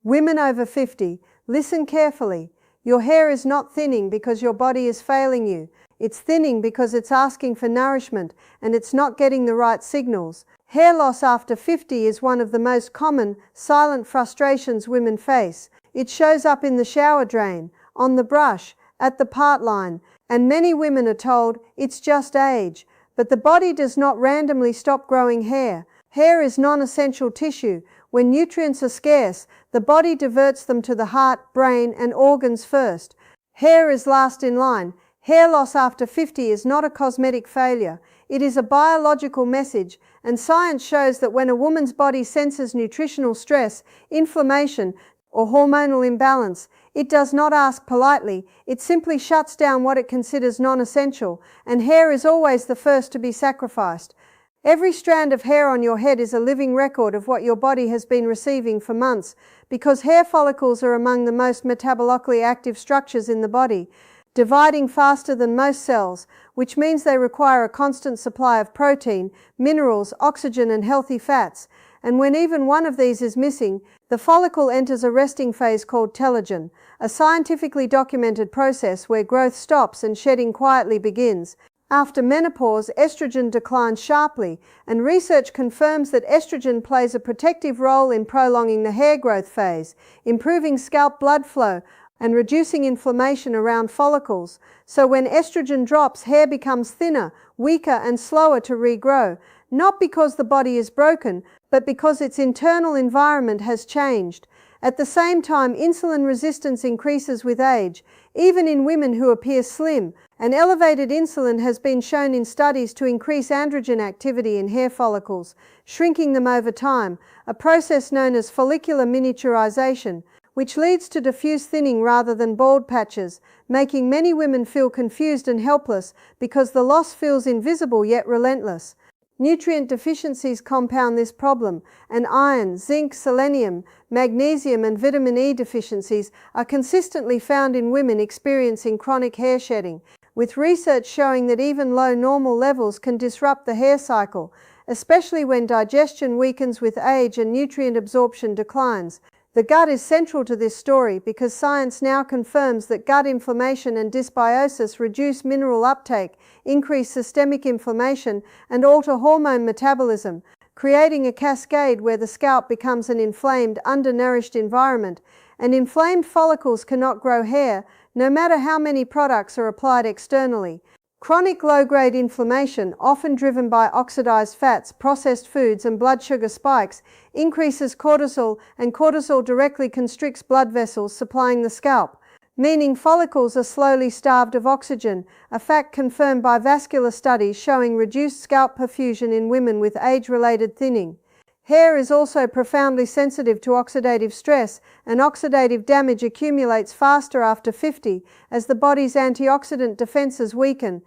Women over 50, listen carefully. Your hair is not thinning because your body is failing you. It's thinning because it's asking for nourishment and it's not getting the right signals. Hair loss after 50 is one of the most common, silent frustrations women face. It shows up in the shower drain, on the brush, at the part line, and many women are told it's just age. But the body does not randomly stop growing hair. Hair is non-essential tissue. When nutrients are scarce, the body diverts them to the heart, brain, and organs first. Hair is last in line. Hair loss after 50 is not a cosmetic failure. It is a biological message, and science shows that when a woman's body senses nutritional stress, inflammation, or hormonal imbalance, it does not ask politely, it simply shuts down what it considers non-essential, and hair is always the first to be sacrificed. Every strand of hair on your head is a living record of what your body has been receiving for months, because hair follicles are among the most metabolically active structures in the body, dividing faster than most cells, which means they require a constant supply of protein, minerals, oxygen, and healthy fats. And when even one of these is missing, the follicle enters a resting phase called telogen, a scientifically documented process where growth stops and shedding quietly begins. After menopause, estrogen declines sharply, and research confirms that estrogen plays a protective role in prolonging the hair growth phase, improving scalp blood flow, and reducing inflammation around follicles. So when estrogen drops, hair becomes thinner, weaker, and slower to regrow, not because the body is broken, but because its internal environment has changed. At the same time, insulin resistance increases with age, even in women who appear slim, and elevated insulin has been shown in studies to increase androgen activity in hair follicles, shrinking them over time, a process known as follicular miniaturization, which leads to diffuse thinning rather than bald patches, making many women feel confused and helpless because the loss feels invisible yet relentless. Nutrient deficiencies compound this problem, and iron, zinc, selenium, magnesium, and vitamin E deficiencies are consistently found in women experiencing chronic hair shedding, with research showing that even low normal levels can disrupt the hair cycle, especially when digestion weakens with age and nutrient absorption declines. The gut is central to this story because science now confirms that gut inflammation and dysbiosis reduce mineral uptake, increase systemic inflammation, and alter hormone metabolism, creating a cascade where the scalp becomes an inflamed, undernourished environment, and inflamed follicles cannot grow hair, no matter how many products are applied externally. Chronic low-grade inflammation, often driven by oxidized fats, processed foods, and blood sugar spikes, increases cortisol, and cortisol directly constricts blood vessels supplying the scalp, meaning follicles are slowly starved of oxygen, a fact confirmed by vascular studies showing reduced scalp perfusion in women with age-related thinning. Hair is also profoundly sensitive to oxidative stress, and oxidative damage accumulates faster after 50 as the body's antioxidant defenses weaken,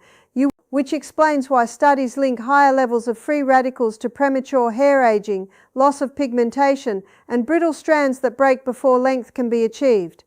which explains why studies link higher levels of free radicals to premature hair aging, loss of pigmentation, and brittle strands that break before length can be achieved.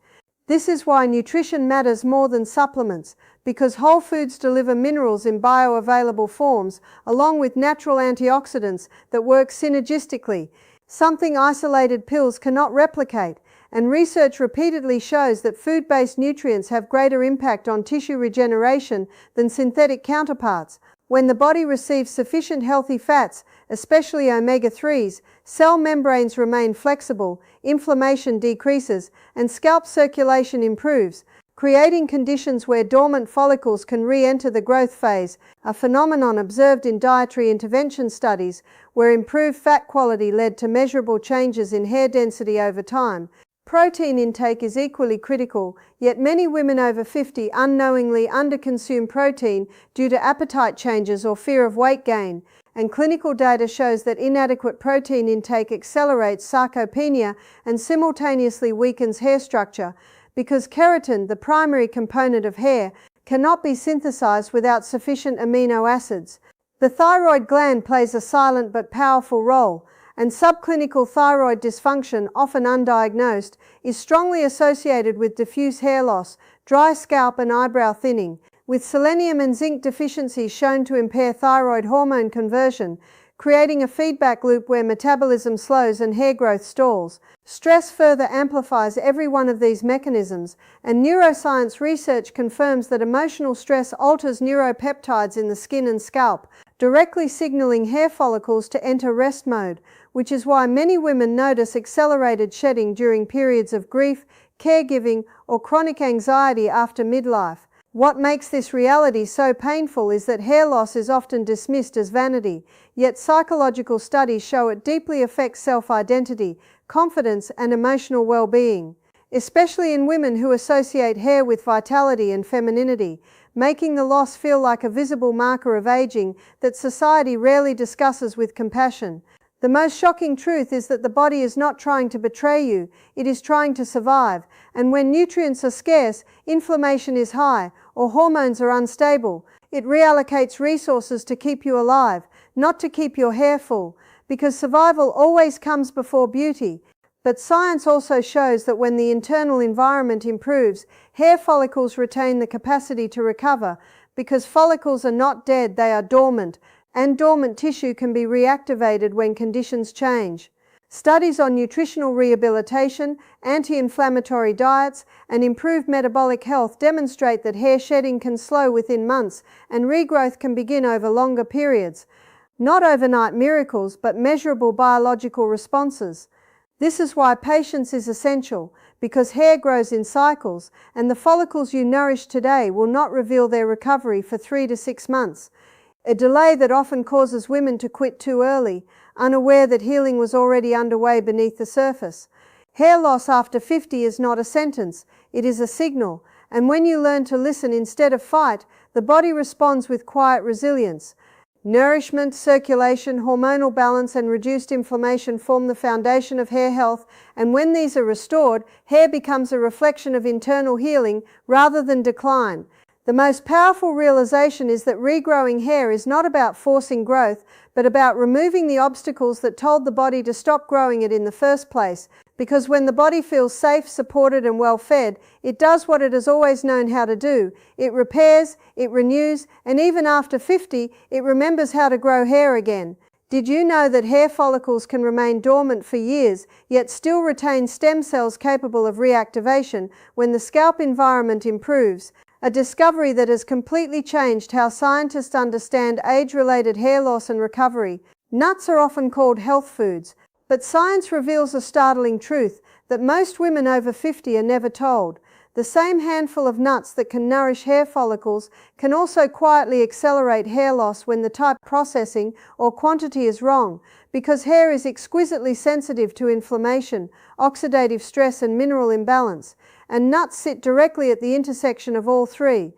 This is why nutrition matters more than supplements, because whole foods deliver minerals in bioavailable forms, along with natural antioxidants that work synergistically, something isolated pills cannot replicate, and research repeatedly shows that food-based nutrients have greater impact on tissue regeneration than synthetic counterparts. When the body receives sufficient healthy fats, especially omega-3s, cell membranes remain flexible, inflammation decreases, and scalp circulation improves, creating conditions where dormant follicles can re-enter the growth phase, a phenomenon observed in dietary intervention studies where improved fat quality led to measurable changes in hair density over time. Protein intake is equally critical, yet many women over 50 unknowingly underconsume protein due to appetite changes or fear of weight gain, and clinical data shows that inadequate protein intake accelerates sarcopenia and simultaneously weakens hair structure, because keratin, the primary component of hair, cannot be synthesized without sufficient amino acids. The thyroid gland plays a silent but powerful role, and subclinical thyroid dysfunction, often undiagnosed, is strongly associated with diffuse hair loss, dry scalp, and eyebrow thinning, with selenium and zinc deficiencies shown to impair thyroid hormone conversion, creating a feedback loop where metabolism slows and hair growth stalls. Stress further amplifies every one of these mechanisms, and neuroscience research confirms that emotional stress alters neuropeptides in the skin and scalp, directly signaling hair follicles to enter rest mode, which is why many women notice accelerated shedding during periods of grief, caregiving, or chronic anxiety after midlife. What makes this reality so painful is that hair loss is often dismissed as vanity, yet psychological studies show it deeply affects self-identity, confidence, and emotional well-being, especially in women who associate hair with vitality and femininity, making the loss feel like a visible marker of aging that society rarely discusses with compassion. The most shocking truth is that the body is not trying to betray you, it is trying to survive, and when nutrients are scarce, inflammation is high, or hormones are unstable, it reallocates resources to keep you alive, not to keep your hair full, because survival always comes before beauty. But science also shows that when the internal environment improves, hair follicles retain the capacity to recover, because follicles are not dead, they are dormant, and dormant tissue can be reactivated when conditions change. Studies on nutritional rehabilitation, anti-inflammatory diets, and improved metabolic health demonstrate that hair shedding can slow within months and regrowth can begin over longer periods. Not overnight miracles, but measurable biological responses. This is why patience is essential, because hair grows in cycles, and the follicles you nourish today will not reveal their recovery for 3 to 6 months. A delay that often causes women to quit too early, unaware that healing was already underway beneath the surface. Hair loss after 50 is not a sentence, it is a signal, and when you learn to listen instead of fight, the body responds with quiet resilience. Nourishment, circulation, hormonal balance, and reduced inflammation form the foundation of hair health, and when these are restored, hair becomes a reflection of internal healing rather than decline. The most powerful realization is that regrowing hair is not about forcing growth, but about removing the obstacles that told the body to stop growing it in the first place. Because when the body feels safe, supported, and well-fed, it does what it has always known how to do. It repairs, it renews, and even after 50, it remembers how to grow hair again. Did you know that hair follicles can remain dormant for years, yet still retain stem cells capable of reactivation when the scalp environment improves? A discovery that has completely changed how scientists understand age-related hair loss and recovery. Nuts are often called health foods, but science reveals a startling truth that most women over 50 are never told. The same handful of nuts that can nourish hair follicles can also quietly accelerate hair loss when the type processing or quantity is wrong, because hair is exquisitely sensitive to inflammation, oxidative stress, and mineral imbalance. And nuts sit directly at the intersection of all three.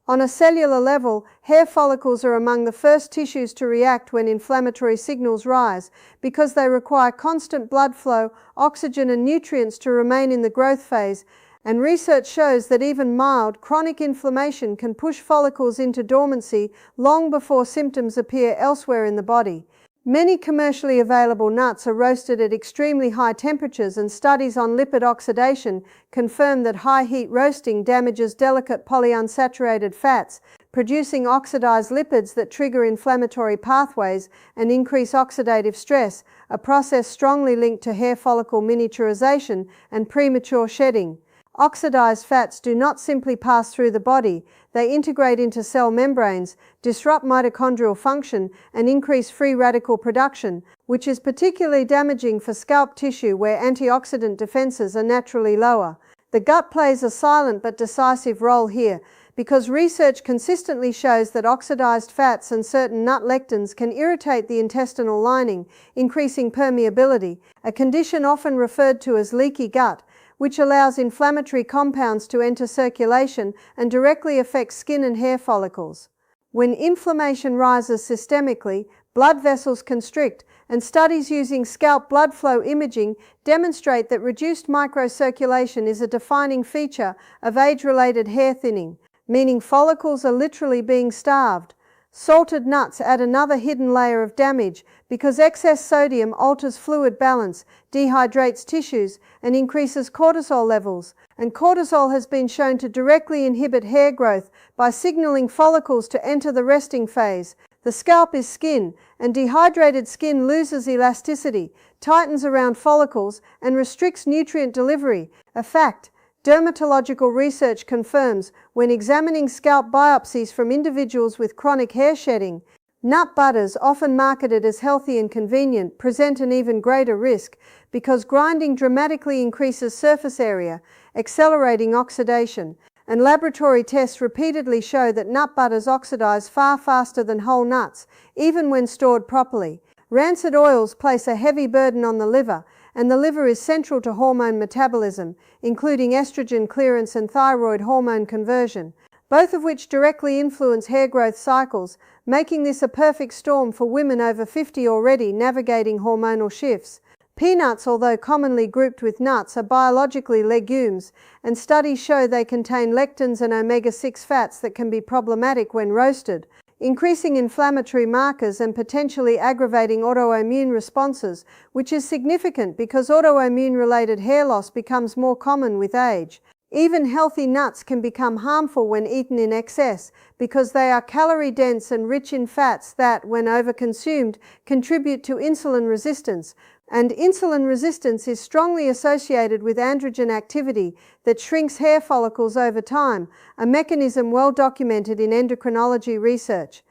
On a cellular level, hair follicles are among the first tissues to react when inflammatory signals rise, because they require constant blood flow, oxygen, and nutrients to remain in the growth phase. And research shows that even mild, chronic inflammation can push follicles into dormancy long before symptoms appear elsewhere in the body. Many commercially available nuts are roasted at extremely high temperatures, and studies on lipid oxidation confirm that high heat roasting damages delicate polyunsaturated fats, producing oxidized lipids that trigger inflammatory pathways and increase oxidative stress, a process strongly linked to hair follicle miniaturization and premature shedding. Oxidized fats do not simply pass through the body, they integrate into cell membranes, disrupt mitochondrial function, and increase free radical production, which is particularly damaging for scalp tissue where antioxidant defenses are naturally lower. The gut plays a silent but decisive role here, because research consistently shows that oxidized fats and certain nut lectins can irritate the intestinal lining, increasing permeability, a condition often referred to as leaky gut, which allows inflammatory compounds to enter circulation and directly affects skin and hair follicles. When inflammation rises systemically, blood vessels constrict, and studies using scalp blood flow imaging demonstrate that reduced microcirculation is a defining feature of age-related hair thinning, meaning follicles are literally being starved. Salted nuts add another hidden layer of damage because excess sodium alters fluid balance, dehydrates tissues, and increases cortisol levels. And cortisol has been shown to directly inhibit hair growth by signaling follicles to enter the resting phase. The scalp is skin, and dehydrated skin loses elasticity, tightens around follicles, and restricts nutrient delivery, a fact dermatological research confirms when examining scalp biopsies from individuals with chronic hair shedding. Nut butters, often marketed as healthy and convenient, present an even greater risk because grinding dramatically increases surface area, accelerating oxidation, and laboratory tests repeatedly show that nut butters oxidize far faster than whole nuts, even when stored properly. Rancid oils place a heavy burden on the liver, and the liver is central to hormone metabolism, including estrogen clearance and thyroid hormone conversion, both of which directly influence hair growth cycles, making this a perfect storm for women over 50 already navigating hormonal shifts. Peanuts, although commonly grouped with nuts, are biologically legumes, and studies show they contain lectins and omega-6 fats that can be problematic when roasted, increasing inflammatory markers and potentially aggravating autoimmune responses, which is significant because autoimmune-related hair loss becomes more common with age. Even healthy nuts can become harmful when eaten in excess because they are calorie-dense and rich in fats that, when overconsumed, contribute to insulin resistance, and insulin resistance is strongly associated with androgen activity that shrinks hair follicles over time, a mechanism well documented in endocrinology research.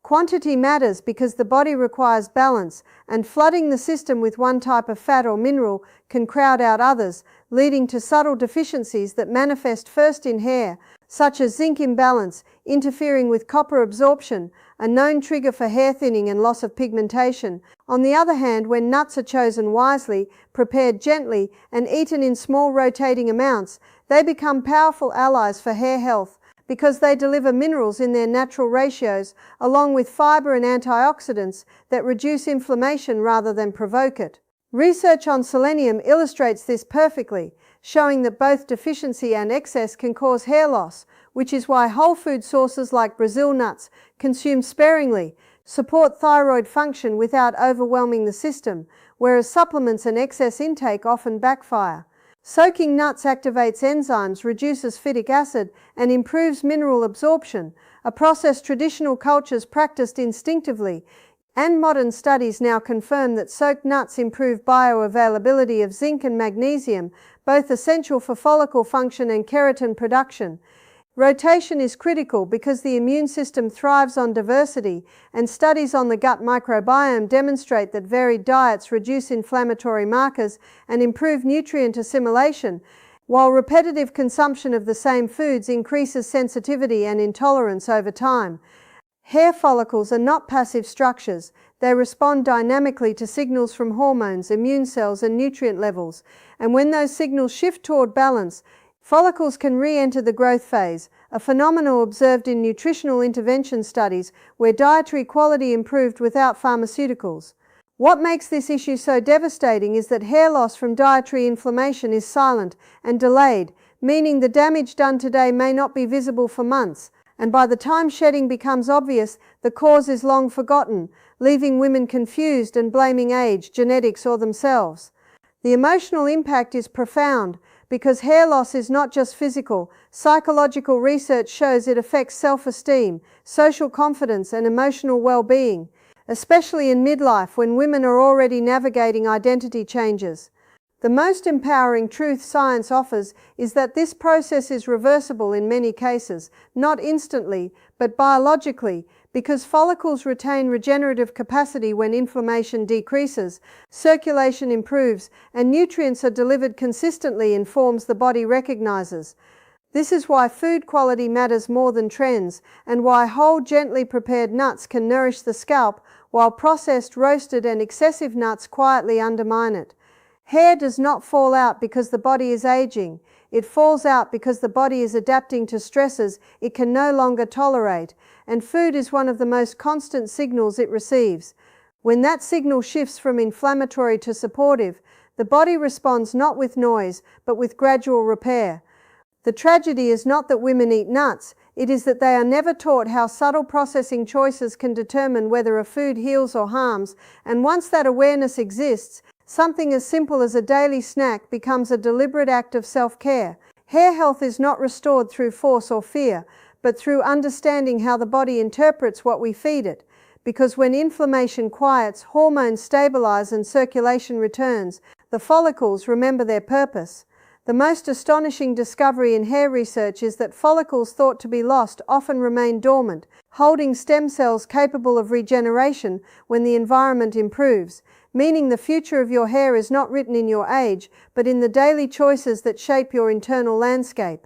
Quantity matters because the body requires balance, and flooding the system with one type of fat or mineral can crowd out others, leading to subtle deficiencies that manifest first in hair, such as zinc imbalance, interfering with copper absorption, a known trigger for hair thinning and loss of pigmentation. On the other hand, when nuts are chosen wisely, prepared gently, and eaten in small rotating amounts, they become powerful allies for hair health because they deliver minerals in their natural ratios, along with fiber and antioxidants that reduce inflammation rather than provoke it. Research on selenium illustrates this perfectly, showing that both deficiency and excess can cause hair loss, which is why whole food sources like Brazil nuts, consumed sparingly, support thyroid function without overwhelming the system, whereas supplements and excess intake often backfire. Soaking nuts activates enzymes, reduces phytic acid, and improves mineral absorption, a process traditional cultures practiced instinctively, and modern studies now confirm that soaked nuts improve bioavailability of zinc and magnesium, both essential for follicle function and keratin production. Rotation is critical because the immune system thrives on diversity, and studies on the gut microbiome demonstrate that varied diets reduce inflammatory markers and improve nutrient assimilation, while repetitive consumption of the same foods increases sensitivity and intolerance over time. Hair follicles are not passive structures. They respond dynamically to signals from hormones, immune cells, and nutrient levels, and when those signals shift toward balance, follicles can re-enter the growth phase, a phenomenon observed in nutritional intervention studies where dietary quality improved without pharmaceuticals. What makes this issue so devastating is that hair loss from dietary inflammation is silent and delayed, meaning the damage done today may not be visible for months, and by the time shedding becomes obvious, the cause is long forgotten, leaving women confused and blaming age, genetics, or themselves. The emotional impact is profound, because hair loss is not just physical. Psychological research shows it affects self-esteem, social confidence, and emotional well-being, especially in midlife when women are already navigating identity changes. The most empowering truth science offers is that this process is reversible in many cases, not instantly, but biologically, because follicles retain regenerative capacity when inflammation decreases, circulation improves, and nutrients are delivered consistently in forms the body recognizes. This is why food quality matters more than trends, and why whole, gently prepared nuts can nourish the scalp, while processed, roasted, and excessive nuts quietly undermine it. Hair does not fall out because the body is aging. It falls out because the body is adapting to stresses it can no longer tolerate, and food is one of the most constant signals it receives. When that signal shifts from inflammatory to supportive, the body responds not with noise, but with gradual repair. The tragedy is not that women eat nuts, it is that they are never taught how subtle processing choices can determine whether a food heals or harms, and once that awareness exists, something as simple as a daily snack becomes a deliberate act of self-care. Hair health is not restored through force or fear, but through understanding how the body interprets what we feed it. because when inflammation quiets, hormones stabilize and circulation returns. The follicles remember their purpose. The most astonishing discovery in hair research is that follicles thought to be lost often remain dormant, holding stem cells capable of regeneration when the environment improves, meaning the future of your hair is not written in your age, but in the daily choices that shape your internal landscape.